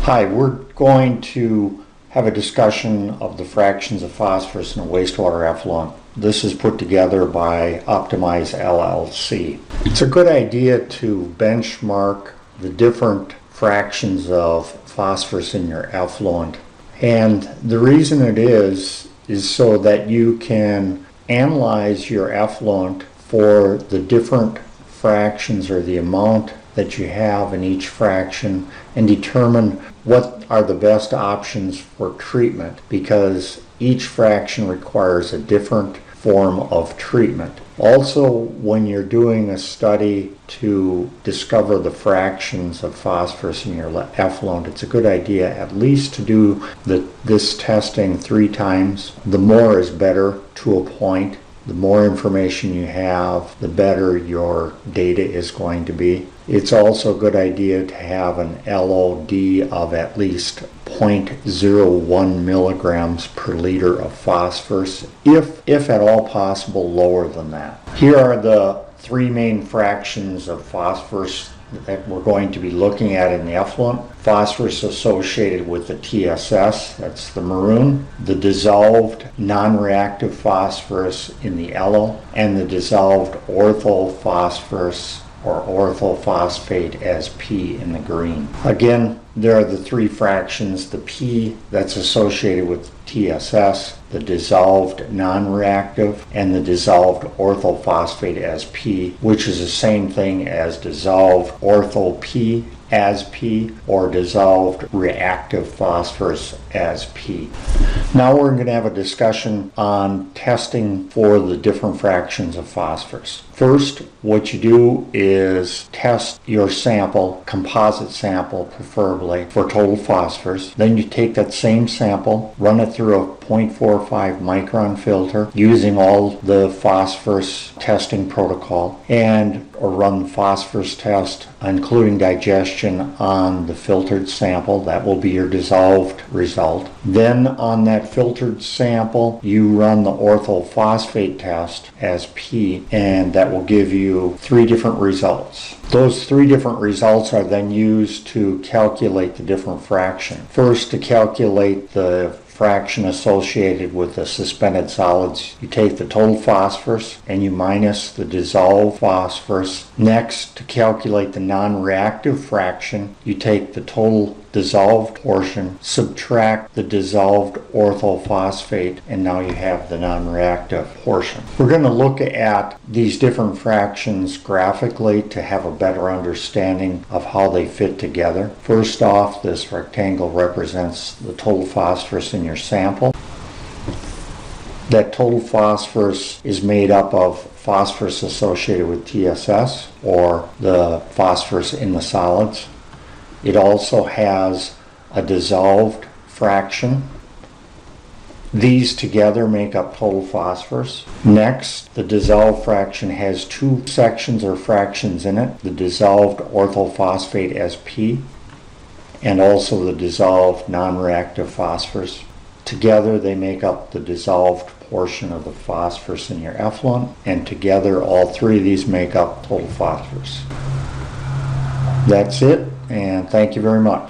Hi, we're going to have a discussion of the fractions of phosphorus in a wastewater effluent. This is put together by Optimize LLC. It's a good idea to benchmark the different fractions of phosphorus in your effluent. And the reason it is so that you can analyze your effluent for the different fractions or the amount that you have in each fraction and determine what are the best options for treatment, because each fraction requires a different form of treatment. Also, when you're doing a study to discover the fractions of phosphorus in your effluent, it's a good idea at least to do this testing 3 times. The more is better to a point. The more information you have, the better your data is going to be. It's also a good idea to have an LOD of at least 0.01 milligrams per liter of phosphorus, if at all possible lower than that. Here are the 3 main fractions of phosphorus that we're going to be looking at in the effluent. Phosphorus associated with the TSS, that's the maroon, the dissolved non-reactive phosphorus in the yellow, and the dissolved orthophosphorus or orthophosphate as P in the green. Again, there are the 3 fractions: the P that's associated with TSS, the dissolved non-reactive, and the dissolved orthophosphate as P, which is the same thing as dissolved ortho P as P or dissolved reactive phosphorus as P. Now we're going to have a discussion on testing for the different fractions of phosphorus. First, what you do is test your sample, composite sample preferably, for total phosphorus. Then you take that same sample, run it through a 0.45 micron filter using all the phosphorus testing protocol, or run the phosphorus test including digestion on the filtered sample. That will be your dissolved result. Then on that filtered sample you run the orthophosphate test as P, and that will give you 3 different results. Those 3 different results are then used to calculate the different fraction. First, to calculate the fraction associated with the suspended solids, you take the total phosphorus and you minus the dissolved phosphorus. Next, to calculate the non-reactive fraction, you take the total dissolved portion, subtract the dissolved orthophosphate, and now you have the non-reactive portion. We're going to look at these different fractions graphically to have a better understanding of how they fit together. First off, this rectangle represents the total phosphorus in your sample. That total phosphorus is made up of phosphorus associated with TSS, or the phosphorus in the solids. It also has a dissolved fraction. These together make up total phosphorus. Next, the dissolved fraction has 2 sections or fractions in it: the dissolved orthophosphate as P and also the dissolved non-reactive phosphorus. Together they make up the dissolved portion of the phosphorus in your effluent, and together all 3 of these make up total phosphorus. That's it, and thank you very much.